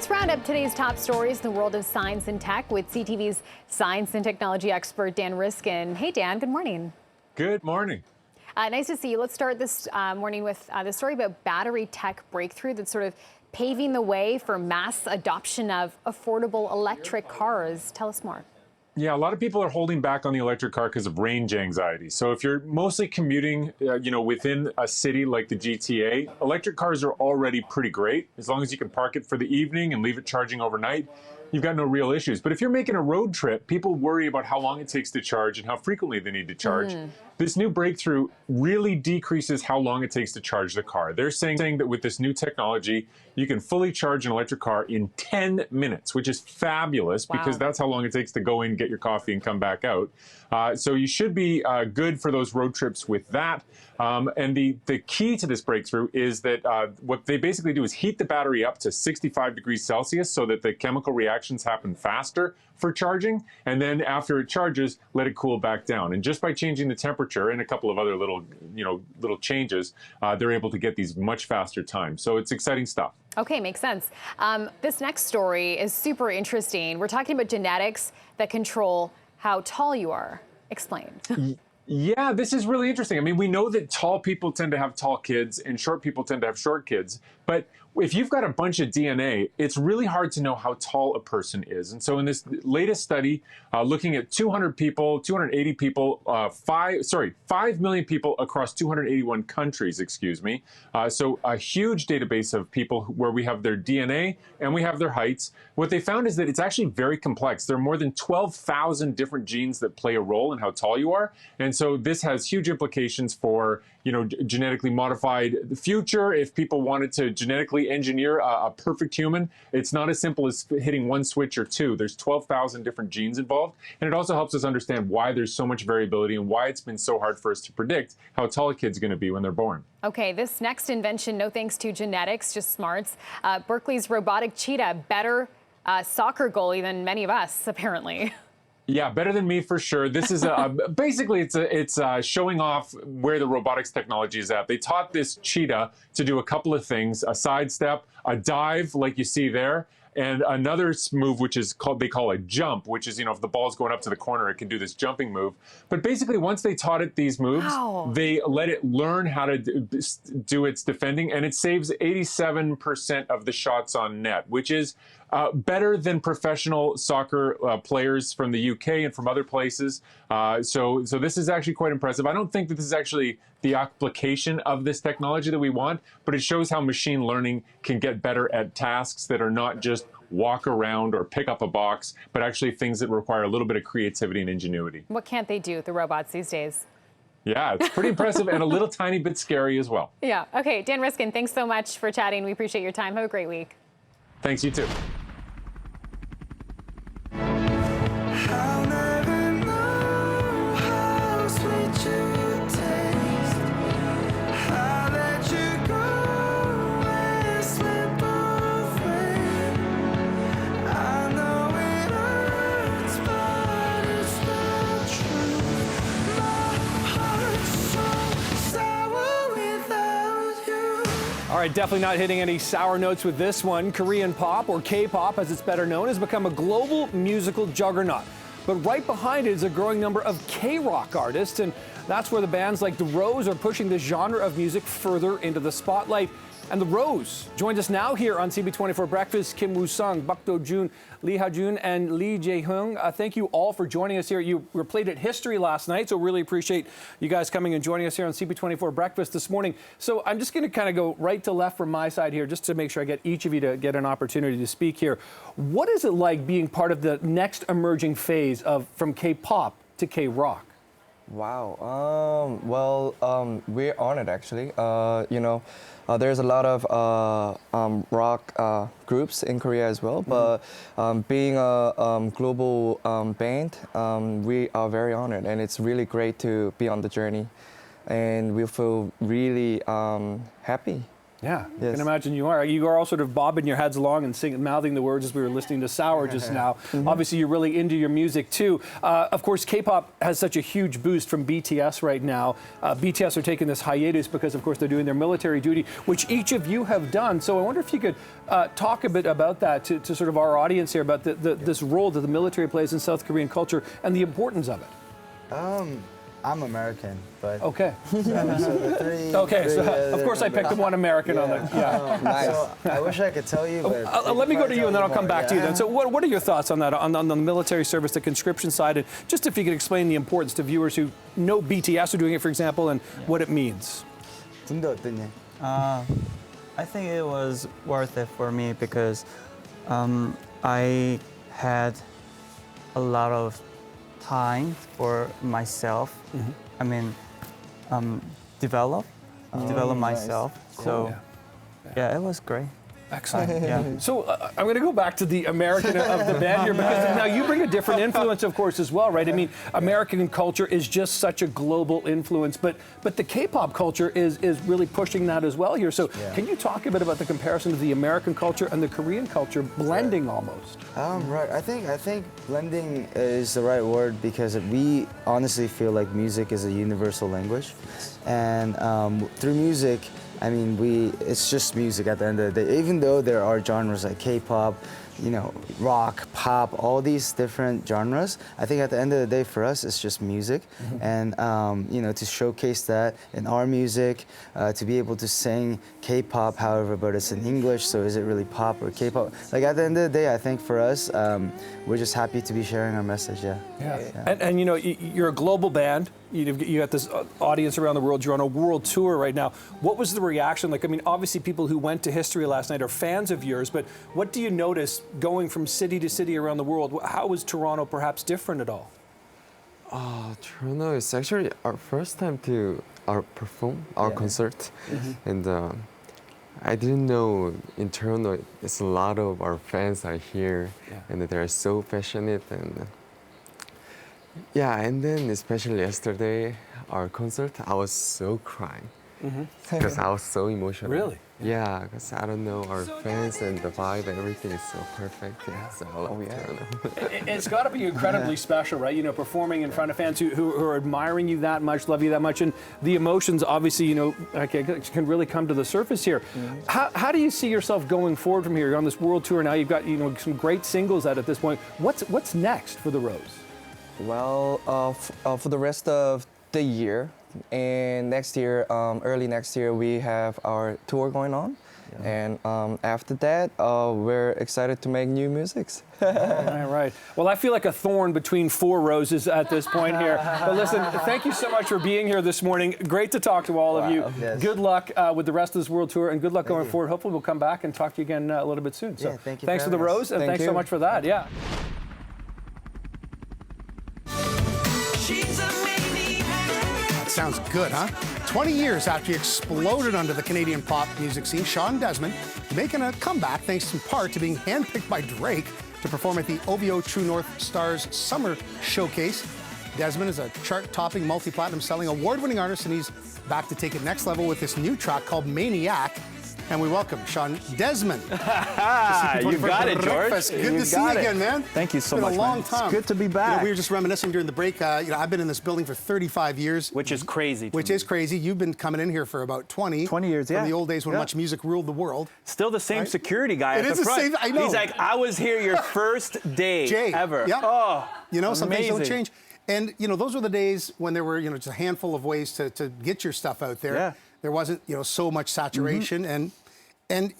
Let's round up today's top stories in the world of science and tech with CTV's science and technology expert, Dan Riskin. Hey, Dan, good morning. Good morning. Nice to see you. Let's start this morning with the story about battery tech breakthrough that's sort of paving the way for mass adoption of affordable electric cars. Tell us more. Yeah, a lot of people are holding back on the electric car because of range anxiety. So if you're mostly commuting, within a city like the GTA, electric cars are already pretty great. As long as you can park it for the evening and leave it charging overnight, you've got no real issues. But if you're making a road trip, people worry about how long it takes to charge and how frequently they need to charge. This new breakthrough really decreases how long it takes to charge the car. They're saying that with this new technology, you can fully charge an electric car in 10 minutes, which is fabulous because that's how long it takes to go in, get your coffee, and come back out. So you should be good for those road trips with that. And the key to this breakthrough is that what they basically do is heat the battery up to 65 degrees Celsius so that the chemical reactions happen faster for charging. And then after it charges, let it cool back down. And just by changing the temperature and a couple of other little changes, they're able to get these much faster times. So it's exciting stuff. Okay, makes sense. This next story is super interesting. We're talking about genetics that control how tall you are. Explain. Yeah, this is really interesting. I mean, we know that tall people tend to have tall kids and short people tend to have short kids. But if you've got a bunch of DNA, it's really hard to know how tall a person is. And so in this latest study, looking at 200 people, 280 people, 5 million people across 281 countries, so a huge database of people where we have their DNA and we have their heights. What they found is that it's actually very complex. There are more than 12,000 different genes that play a role in how tall you are. And so this has huge implications for, genetically modified the future. If people wanted to genetically engineer a perfect human, it's not as simple as hitting one switch or two. There's 12,000 different genes involved. And it also helps us understand why there's so much variability and why it's been so hard for us to predict how tall a kid's going to be when they're born. Okay, this next invention, no thanks to genetics, just smarts. Berkeley's robotic cheetah, better soccer goalie than many of us, apparently. Yeah, better than me for sure. This is basically it's showing off where the robotics technology is at. They taught this cheetah to do a couple of things: a sidestep, a dive, like you see there, and another move which is they call a jump, which is if the ball's going up to the corner, it can do this jumping move. But basically, once they taught it these moves, they let it learn how to do its defending, and it saves 87% of the shots on net, which is better than professional soccer players from the UK and from other places. So this is actually quite impressive. I don't think that this is actually the application of this technology that we want, but it shows how machine learning can get better at tasks that are not just walk around or pick up a box, but actually things that require a little bit of creativity and ingenuity. What can't they do, the robots these days? Yeah, it's pretty impressive and a little tiny bit scary as well. Yeah. Okay, Dan Riskin, thanks so much for chatting. We appreciate your time. Have a great week. Thanks, you too. All right, definitely not hitting any sour notes with this one. Korean pop, or K-pop as it's better known, has become a global musical juggernaut. But right behind it is a growing number of K-rock artists, and that's where the bands like The Rose are pushing the genre of music further into the spotlight. And The Rose joins us now here on CP24 Breakfast. Kim Woo-sung, Bak Do-jun, Lee Ha-jun, and Lee Jae-hyung. Thank you all for joining us here. You were played at History last night, so really appreciate you guys coming and joining us here on CP24 Breakfast this morning. So I'm just going to kind of go right to left from my side here, just to make sure I get each of you to get an opportunity to speak here. What is it like being part of the next emerging phase from K-pop to K-rock? Wow. We're honored, actually. There's a lot of rock groups in Korea as well, but being a global band, we are very honored, and it's really great to be on the journey, and we feel really happy. Yeah, I Yes. can imagine you are. You are all sort of bobbing your heads along and mouthing the words as we were listening to Sour just now. Obviously, you're really into your music too. Of course, K-pop has such a huge boost from BTS right now. BTS are taking this hiatus because, of course, they're doing their military duty, which each of you have done. So I wonder if you could talk a bit about that to sort of our audience here, about this role that the military plays in South Korean culture and the importance of it. I'm American, but Okay. so the three. Okay, so of course I picked the one American on the. Yeah. Nice. So I wish I could tell you, but Let me go to you and then I'll come back to you then. Yeah. So what are your thoughts on that, on the military service, the conscription side, and just if you could explain the importance to viewers who know BTS are doing it, for example, and what it means. 군대 어땠냐? I think it was worth it for me because I had a lot of time for myself. I mean, develop myself. So yeah, it was great. Excellent. Yeah. So I'm going to go back to the American of the band here, because now you bring a different influence, of course, as well, right? I mean, American culture is just such a global influence, but the K-pop culture is really pushing that as well here. So can you talk a bit about the comparison of the American culture and the Korean culture blending almost? Right. I think blending is the right word because we honestly feel like music is a universal language, and through music, I mean, it's just music at the end of the day. Even though there are genres like K-pop, rock, pop, all these different genres, I think at the end of the day for us, it's just music. And, to showcase that in our music, to be able to sing K-pop, however, but it's in English, so is it really pop or K-pop? Like at the end of the day, I think for us, we're just happy to be sharing our message, yeah. And you're a global band. You got this audience around the world. You're on a world tour right now. What was the reaction like? I mean, obviously people who went to History last night are fans of yours, but what do you notice going from city to city around the world? How was Toronto perhaps different at all? Toronto is actually our first time to perform our concert, and I didn't know in Toronto it's a lot of our fans are here, and they're so passionate and. Yeah, and then especially yesterday, our concert, I was so crying because I was so emotional. Really? Yeah, because I don't know, our fans and the vibe, everything is so perfect. Yeah, so I love Toronto. It's got to be incredibly special, right? Performing in front of fans who are admiring you that much, love you that much, and the emotions obviously, can really come to the surface here. How do you see yourself going forward from here? You're on this world tour now. You've got some great singles out at this point. What's next for the Rose? Well, for the rest of the year and next year, early next year, we have our tour going on. And after that, we're excited to make new musics. All right. Well, I feel like a thorn between four roses at this point here. But listen, thank you so much for being here this morning. Great to talk to all of you. Yes. Good luck with the rest of this world tour, and good luck going forward. Hopefully, we'll come back and talk to you again a little bit soon. So thank you thanks for for the having us. rose, and Thank thanks so you. much for that. Yeah. Sounds good, huh? 20 years after he exploded onto the Canadian pop music scene, Sean Desmond making a comeback thanks in part to being handpicked by Drake to perform at the OVO True North Stars Summer Showcase. Desmond is a chart-topping, multi-platinum selling, award-winning artist, and he's back to take it next level with this new track called Maniac. And we welcome Sean Desmond. You got it, George. Breakfast. Good to see you again, man. Thank you so It's much, been a long man. time. It's good to be back. We were just reminiscing during the break. I've been in this building for 35 years. Which is crazy. Which is crazy. You've been coming in here for about 20. 20 years, From yeah. the old days when Yeah. much music ruled the world. Still the same Right? security guy It at is the the front. same- I know. He's like, I was here your first day Jay. ever. Yeah. Oh, Some things don't amazing. change. And, those were the days when there were, just a handful of ways to get your stuff out there. Yeah. There wasn't, so much saturation. And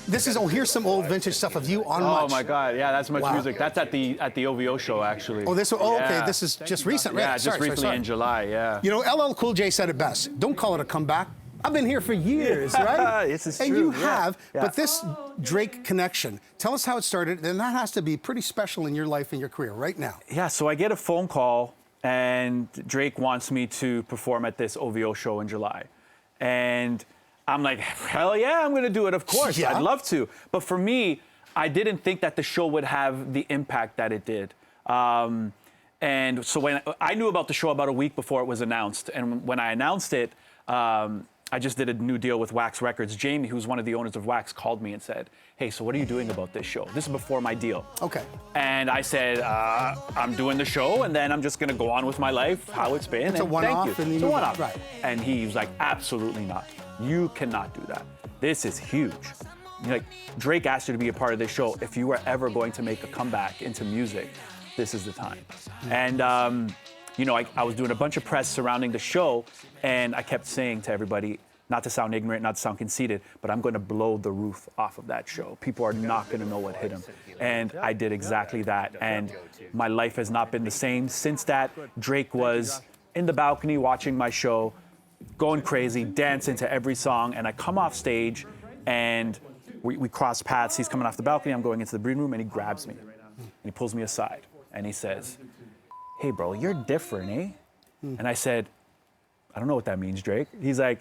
this is, here's some old vintage stuff of you on Oh Much. my God! Yeah, that's much Wow. music. That's at the OVO show actually. Okay. Yeah. This is just recent, right? Yeah, just Sorry, recently in July. Yeah. LL Cool J said it best. Don't call it a comeback. I've been here for years, right? This is and true, you yeah. have. Yeah. But this Drake connection, tell us how it started, and that has to be pretty special in your life and your career right now. Yeah, so I get a phone call, and Drake wants me to perform at this OVO show in July. And I'm like, hell yeah, I'm gonna do it, of course. Yeah. I'd love to. But for me, I didn't think that the show would have the impact that it did. And so when I knew about the show about a week before it was announced, and when I announced it, I just did a new deal with Wax Records. Jamie, who's one of the owners of Wax, called me and said, hey, so what are you doing about this show? This is before my deal. Okay. And I said, I'm doing the show, and then I'm just going to go on with my life, how it's been. It's a and one-off, thank you. and then It's a you- one-off. right. And he was like, absolutely not. You cannot do that. This is huge. Like, Drake asked you to be a part of this show. If you were ever going to make a comeback into music, this is the time. And, you know, I was doing a bunch of press surrounding the show, and I kept saying to everybody, not to sound ignorant, not to sound conceited, but I'm going to blow the roof off of that show. People are not going to know what hit him. And I did exactly that. And my life has not been the same since that. Drake was in the balcony watching my show, going crazy, dancing to every song. And I come off stage, and we cross paths. He's coming off the balcony. I'm going into the green room, and he grabs me. And he pulls me aside, and he says, hey, bro, you're different, eh? And I said, I don't know what that means, Drake. He's like,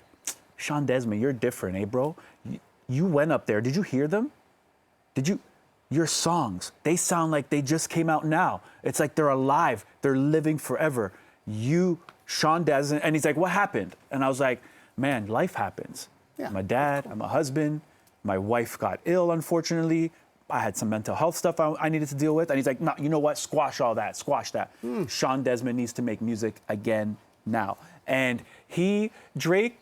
Sean Desmond, you're different, eh, bro? You went up there. Did you hear them? Your songs, they sound like they just came out now. It's like they're alive. They're living forever. Sean Desmond, and he's like, what happened? And I was like, man, life happens. Yeah. I'm a dad, I'm a husband. My wife got ill, unfortunately. I had some mental health stuff I needed to deal with. And he's like, no, you know what? Squash all that, squash that. Sean Desmond needs to make music again now. And Drake,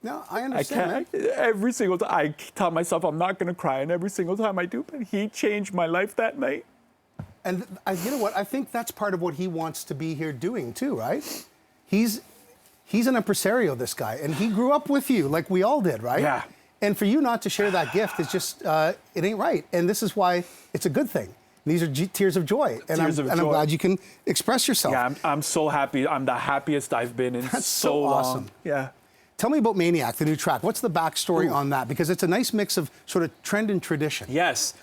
No, I I understand. can't, every single time, I tell myself I'm not gonna cry, and every single time I do, but he changed my life that night. And you know what? I think that's part of what he wants to be here doing too, right? He's an impresario, this guy, and he grew up with you like we all did, right? Yeah. And for you not to share that gift is just, it ain't right. And this is why it's a good thing. These are tears of joy. And Tears of I'm joy. glad you can express yourself. Yeah, I'm so happy. I'm the happiest I've been in That's so so long. awesome. Yeah. Tell me about Maniac, the new track. What's the backstory on that? Because it's a nice mix of sort of trend and tradition. Yes.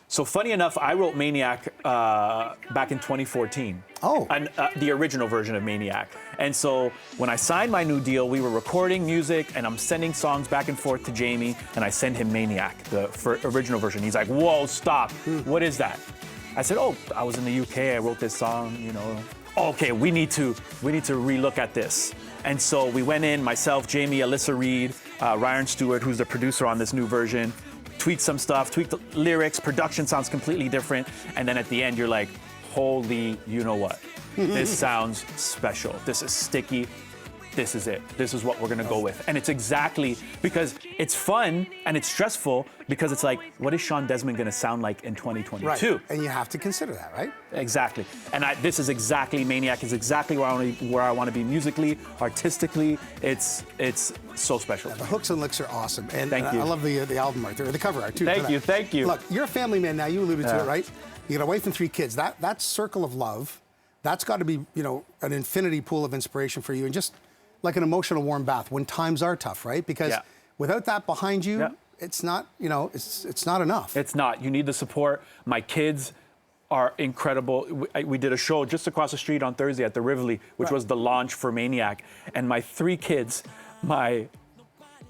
So funny enough, I wrote Maniac back in 2014. Oh. And, the original version of Maniac. And so when I signed my new deal, we were recording music, and I'm sending songs back and forth to Jamie, and I send him Maniac, the original version. He's like, whoa, stop. What is that? I said, oh, I was in the UK, I wrote this song, you know. Okay, we need to relook at this. And so we went in, myself, Jamie, Alyssa Reed, Ryan Stewart, who's the producer on this new version, tweaked some stuff, tweaked the lyrics, production sounds completely different. And then at the end, you're like, holy, you know what? This sounds special. This is sticky. This is it. This is what we're gonna go with. And it's exactly, because it's fun and it's stressful, because it's like, what is Sean Desmond gonna sound like in 2022? Right. And you have to consider that, right? Exactly. And this is exactly, Maniac is exactly where I want to be musically, artistically. It's so special. The hooks and licks are awesome. And Thank you. I love the album art there, the cover art too. Thank you, thank you. Look, you're a family man now. You alluded to Yeah. it, right? You got a wife and 3 kids. That circle of love, that's got to be, you know, an infinity pool of inspiration for you, and just like an emotional warm bath when times are tough, right? Because Yeah. without that behind you, Yeah. it's not, you know, it's not enough. It's not. You need the support. My kids are incredible. We did a show just across the street on Thursday at the Rivoli, which was the launch for Maniac. And my 3 kids, my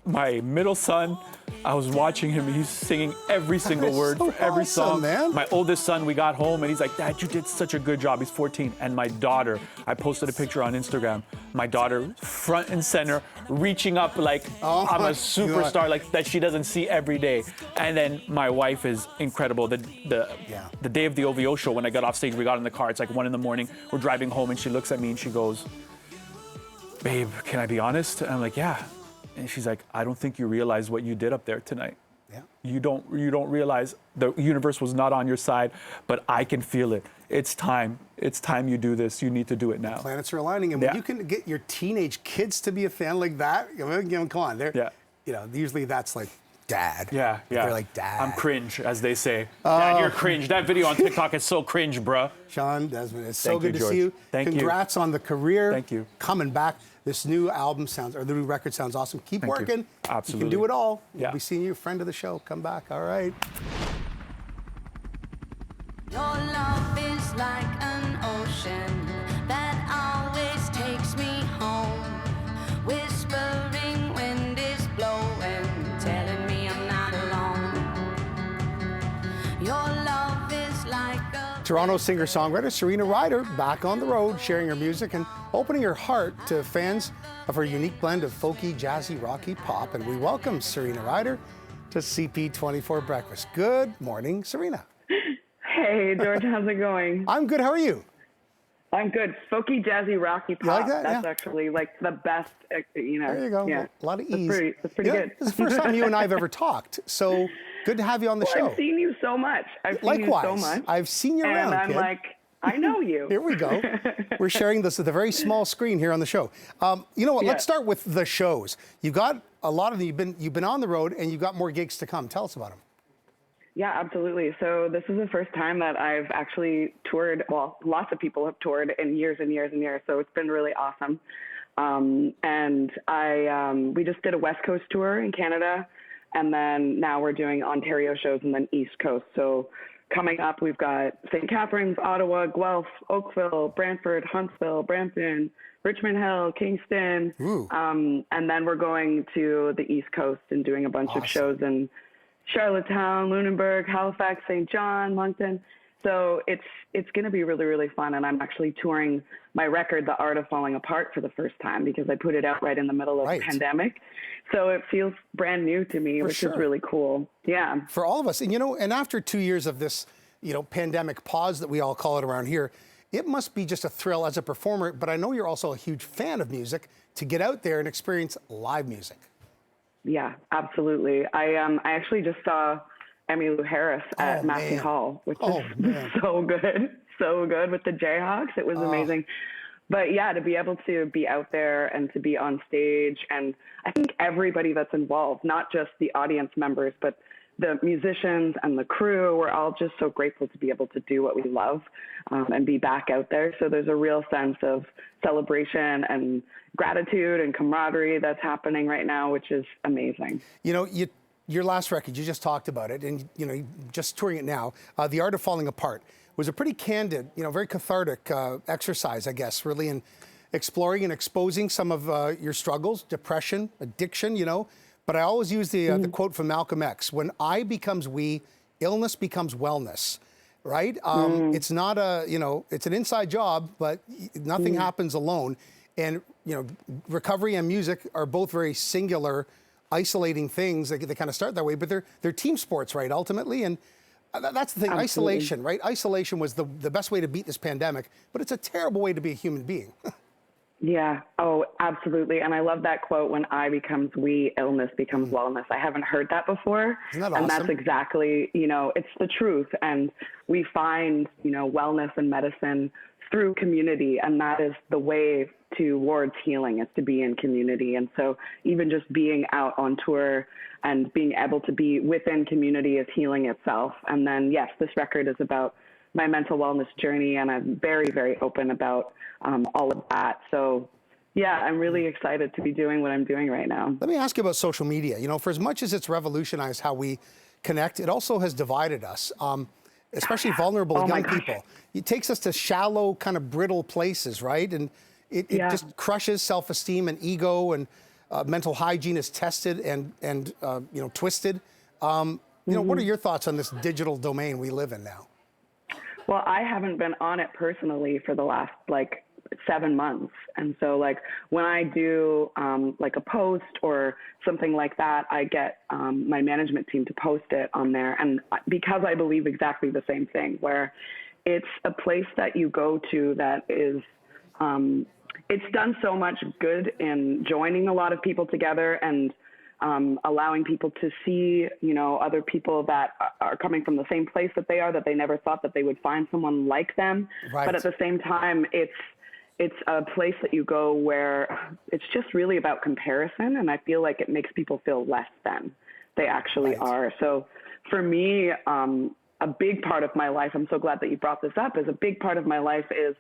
middle son, I was watching him. He's singing every single That's word so for every awesome, song. man. My oldest son, we got home and he's like, Dad, you did such a good job. He's 14. And my daughter, I posted a picture on Instagram. My daughter, front and center, reaching up like Oh I'm my a superstar, like that she doesn't see every day. And then my wife is incredible. The day of the OVO show, when I got off stage, we got in the car. It's like 1 a.m. We're driving home, and she looks at me and she goes, "Babe, can I be honest?" And I'm like, "Yeah." And she's like, "I don't think you realize what you did up there tonight. Yeah. You don't realize the universe was not on your side, but I can feel it. It's time. It's time you do this. You need to do it now." Planets are aligning, and Yeah. when you can get your teenage kids to be a fan like that, you know, come on, Yeah. you know, usually that's like dad. Yeah. They're like, Dad. I'm cringe, as they say. Dad, you're cringe. That video on TikTok is so cringe, bruh. Sean Desmond, it's so Thank you, good to George. see you. Thank you. Congrats on the career. Thank you. Coming back. This new album sounds, or the new record sounds awesome. Keep Thank you. working. You Absolutely. can do it all. Yeah. We'll be seeing you, friend of the show. Come back. All right. Your love is like an ocean that always takes me home. Whispering wind is blowing, telling me I'm not alone. Your love is like a Toronto singer-songwriter Serena Ryder back on the road, sharing her music and opening her heart to fans of her unique blend of folky, jazzy, rocky pop. And we welcome Serena Ryder to CP24 Breakfast. Good morning, Serena. Hey, George, how's it going? I'm good. How are you? I'm good. Folky, jazzy, rocky pop. You like that? That's Yeah. actually like the best, you know. There you go. Yeah. A lot of That's ease. pretty good. It's the first time you and I have ever talked. So good to have you on the show. I've seen you so much. Likewise. I've seen you around, and I'm kid. like, I know you. Here we go. We're sharing this with a very small screen here on the show. You know what? Let's start with the shows. You've got a lot of them. You've been on the road, and you've got more gigs to come. Tell us about them. Yeah, absolutely. So this is the first time that I've actually toured. Well, lots of people have toured in years and years and years. So it's been really awesome. And we just did a West Coast tour in Canada, and then now we're doing Ontario shows and then East Coast. So coming up, we've got St. Catharines, Ottawa, Guelph, Oakville, Brantford, Huntsville, Brampton, Richmond Hill, Kingston. And then we're going to the East Coast and doing a bunch of shows in Charlottetown, Lunenburg, Halifax, St. John, Moncton. So it's going to be really, really fun. And I'm actually touring my record, The Art of Falling Apart, for the first time because I put it out right in the middle of the pandemic. So it feels brand new to me, which is really cool. Yeah. For all of us. And, you know, and after 2 years of this, you know, pandemic pause that we all call it around here, it must be just a thrill as a performer. But I know you're also a huge fan of music to get out there and experience live music. Yeah, absolutely. I actually just saw Emmylou Harris at Massey Hall, which is so good with the Jayhawks. It was amazing. But yeah, to be able to be out there and to be on stage, and I think everybody that's involved, not just the audience members, but the musicians and the crew, we're all just so grateful to be able to do what we love and be back out there. So there's a real sense of celebration and gratitude and camaraderie that's happening right now, which is amazing. You know, your last record, you just talked about it, and you know, just touring it now. The Art of Falling Apart was a pretty candid, you know, very cathartic exercise, I guess, really in exploring and exposing some of your struggles, depression, addiction, you know. But I always use the quote from Malcolm X: "When I becomes we, illness becomes wellness." Right? It's not a, you know, it's an inside job, but nothing happens alone. And, you know, recovery and music are both very singular, isolating things. They kind of start that way, but they're team sports, right, ultimately? And that's the thing, isolation, right? Isolation was the best way to beat this pandemic, but it's a terrible way to be a human being. Yeah. Oh, absolutely. And I love that quote, "When I becomes we, illness becomes wellness." I haven't heard that before. Isn't that awesome? And that's exactly, you know, it's the truth. And we find, you know, wellness and medicine through community. And that is the way towards healing, is to be in community. And so even just being out on tour and being able to be within community is healing itself. And then, yes, this record is about my mental wellness journey, and I'm very, very open about all of that. So, yeah, I'm really excited to be doing what I'm doing right now. Let me ask you about social media. You know, for as much as it's revolutionized how we connect, it also has divided us, especially vulnerable young people. It takes us to shallow, kind of brittle places, right? And it just crushes self-esteem and ego, and mental hygiene is tested and you know, twisted. You know, what are your thoughts on this digital domain we live in now? Well, I haven't been on it personally for the last, 7 months. And so, when I do, a post or something like that, I get my management team to post it on there. And because I believe exactly the same thing, where it's a place that you go to that is, it's done so much good in joining a lot of people together and allowing people to see, you know, other people that are coming from the same place that they are, that they never thought that they would find someone like them. Right. But at the same time, it's a place that you go where it's just really about comparison. And I feel like it makes people feel less than they actually are. So for me, a big part of my life, I'm so glad that you brought this up, is a big part of my life is,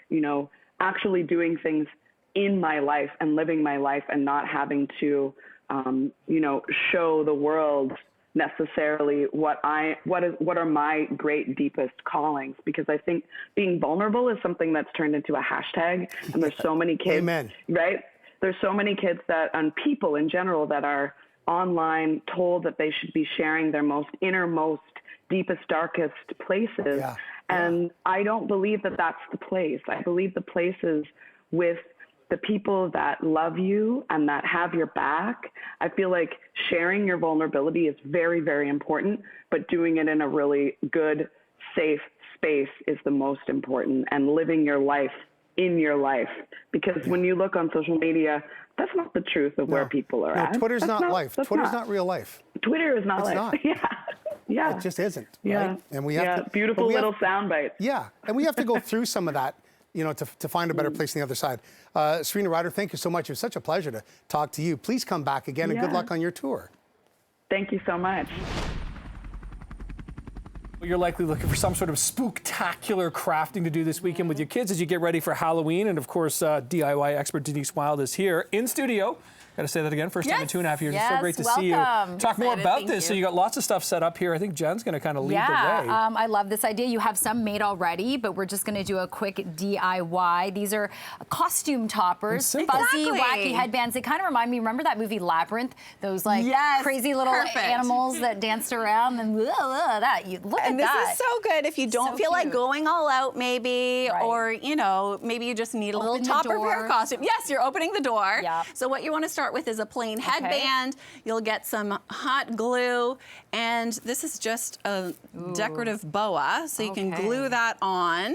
you know, actually doing things in my life and living my life and not having to, you know, show the world necessarily what are my great deepest callings, because I think being vulnerable is something that's turned into a hashtag, and there's so many kids, right? There's so many kids that, and people in general, that are online told that they should be sharing their most innermost, deepest, darkest places. And I don't believe that that's the place. I believe the place is with the people that love you and that have your back. I feel like sharing your vulnerability is very, very important, but doing it in a really good, safe space is the most important, and living your life in your life. Because when you look on social media, that's not the truth of where people are at. Twitter's That's not life. Twitter's not real life. Twitter is not It's life. not. Yeah. Yeah. It just isn't. Yeah. Right? And we have to, beautiful but we little have, sound bites. Yeah, and we have to go through some of that, you know, to find a better place on the other side. Serena, Ryder, thank you so much. It was such a pleasure to talk to you. Please come back again, and good luck on your tour. Thank you so much. You're likely looking for some sort of spooktacular crafting to do this weekend with your kids as you get ready for Halloween. And of course, DIY expert Denise Wild is here in studio. Got to say that again. First time in 2.5 years. It's so great to see you. Talk more about this. So you got lots of stuff set up here. I think Jen's going to kind of lead the way. I love this idea. You have some made already, but we're just going to do a quick DIY. These are costume toppers, fuzzy, wacky headbands. They kind of remind me. Remember that movie Labyrinth? Those like crazy little animals that danced around and look at that. This is so good if you don't feel like going all out, maybe, or you know, maybe you just need a little topper for your costume. Yes, you're opening the door. So what you want to start with is a plain headband. You'll get some hot glue, and this is just a decorative boa, so you can glue that on.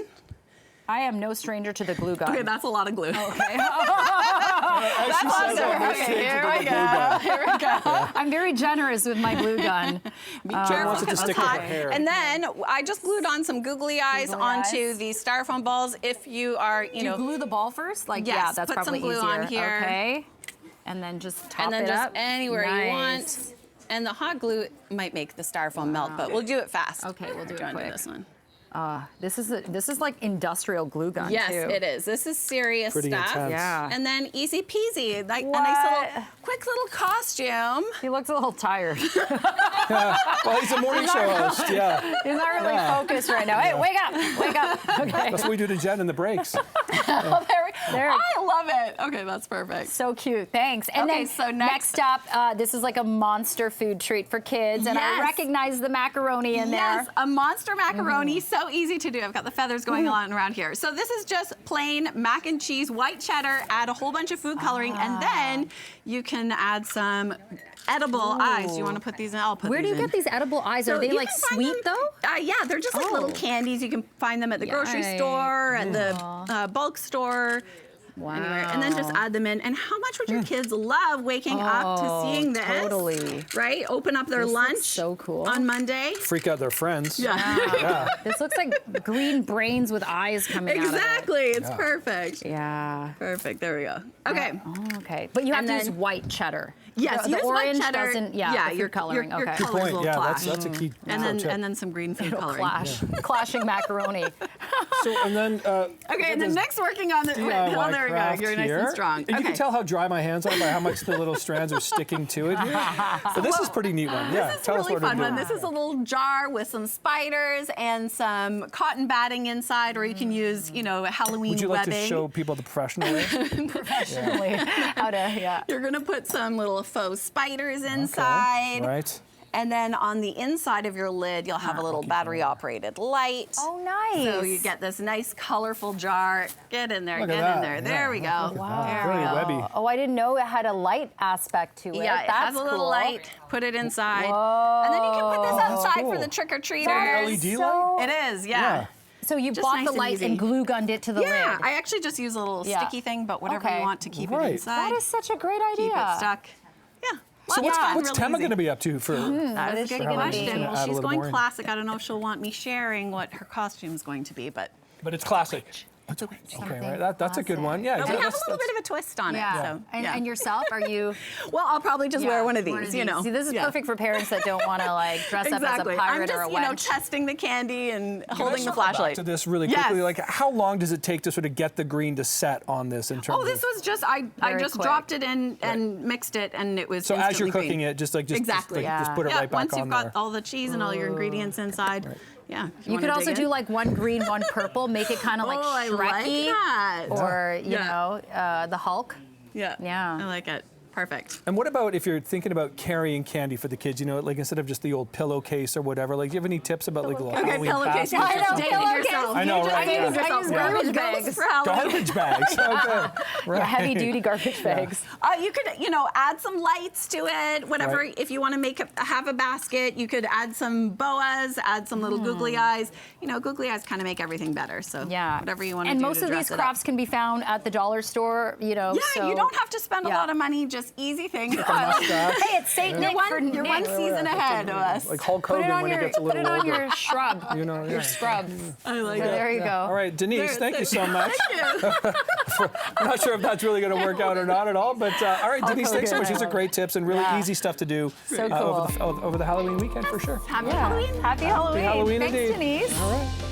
I am no stranger to the glue gun. Okay, that's a lot of glue. Okay. That's awesome. Okay, here we go. Here we go. I'm very generous with my glue gun. Be careful because it's hot. And then I just glued on some googly eyes onto these styrofoam balls. If you are, you know, glue the ball first? Like, yes, yeah, that's put probably some glue easier. on here. Okay. And then just top and then it just up. anywhere you want. And the hot glue might make the styrofoam melt, but we'll do it fast. Okay, we'll do it quick. quick. This one. This is like industrial glue gun too. Yes, it is. This is serious Pretty stuff. intense. Yeah. And then easy peasy, like a nice little, quick little costume. He looks a little tired. Well, he's a morning show host. Yeah. He's not really focused right now. Hey, wake up! Wake up! Okay. That's what we do to Jen in the breaks. Oh, there. I love it. Okay, that's perfect. So cute. Thanks. And Okay, then so next up, this is like a monster food treat for kids, and I recognize the macaroni in there. Yes, a monster macaroni. So easy to do. I've got the feathers going on around here. So this is just plain mac and cheese, white cheddar, add a whole bunch of food coloring, and then you can add some edible eyes. You want to put these in? I'll put Where these do you in. get these edible eyes? Are they you like can find sweet them- though? Yeah, they're just like little candies. You can find them at the grocery store, at the bulk store. Wow. Anywhere. And then just add them in. And how much would your kids love waking up to seeing this? Totally. Right? Open up their lunch so cool. on Monday. Freak out their friends. Yeah. This looks like green brains with eyes coming out of it. Exactly. It's perfect. Yeah. Perfect. There we go. Okay. Okay. But you have And to use then- white cheddar. Yes, the use orange white cheddar. doesn't. Yeah, the food your coloring. Your okay. colors Point. will Yeah, clash. that's a key. and tip. then some green food It'll coloring. clash. Clashing macaroni. So, and then Okay, and then next working on the. DIY Oh, there we go. craft You're nice here. and strong. And you Okay. can tell how dry my hands are by how much the little strands are sticking to it here. But this is a pretty neat one. Yeah, This is tell a us really what fun we're one. doing. This is a little jar with some spiders and some cotton batting inside, or you can use, you know, Halloween Would you like webbing. to show people the professional way? Professionally. How to, You're gonna put some little faux spiders inside. Right. And then on the inside of your lid, you'll have a little battery-operated light. Oh, nice. So you get this nice, colorful jar. Get in there, Look at get that. in there. There we go. Look at that. There Very we go. webby. Oh, I didn't know it had a light aspect to it. Yeah, it That's has a little cool. light. Put it inside. Whoa. And then you can put this outside cool. for the trick-or-treaters. That LED is light? It is, yeah. So you Just bought nice the and light easy. and glue gunned it to the Yeah, lid. I actually just use a little Yeah. sticky thing, but whatever Okay. you want to keep it Right. inside. That is such a great idea. Keep it stuck. Yeah. So Lots of fun, what's real Temma easy. going to be up to for? That is a good she gonna be? question. Gonna Well, add a she's little going more in. classic. I don't know if she'll want me sharing what her costume's going to be, but But it's classic. it's a witch. Okay, right. That's a good one. Yeah, But we have a that's- little bit of a twist on Yeah. it. So, And, yeah. and yourself, are you? Well, I'll probably just wear one of One these, you know. See, this is Yeah. perfect for parents that don't want to like dress up as a Exactly. pirate I'm just, or a you know, wench. testing the candy and holding the Circle flashlight. Back to this really Yes. quickly, like how long does it take to sort of get the green to set on this in terms Oh, this of? was just I Very just quick. dropped it in and mixed it, and it was So as you're instantly cooking green. it, just exactly, just put it yeah. right back Once on you've there. got all the cheese and all your ingredients inside, yeah. if You wanna could also dig do in. like one green, one purple, make it kind of like Oh, I like Shrekky, that. or you Yeah. know, the Hulk. Yeah. Yeah. I like it. Perfect. And what about if you're thinking about carrying candy for the kids? You know, like instead of just the old pillowcase or whatever. Like, do you have any tips about like little Halloween pillowcase. baskets? I know, dating yourself. I know, right? I use garbage bags for Halloween. Garbage bags. Okay. Right. Heavy-duty garbage bags. You could, add some lights to it. Whatever. Right. If you want to have a basket, you could add some boas, add some little googly eyes. Googly eyes kind of make everything better. So whatever you want to do. And most to of dress these it crafts up. can be found at the dollar store. Yeah, so, you don't have to spend a lot of money. Just easy things. Mustache. Hey, it's Saint Nick for You're one season ahead of us. Like Hulk Hogan when he gets a little Put it on older. your shrub. Your scrub. I like So it. there you go. All right, Denise, thank you so much. Thank you. I'm not sure if that's really going to work out or not at all, but all right, Denise, thanks so much. These are great tips and really easy stuff to do So cool. over the Halloween weekend for sure. Happy Halloween. Happy Halloween. Halloween Thanks, indeed. Denise. All right.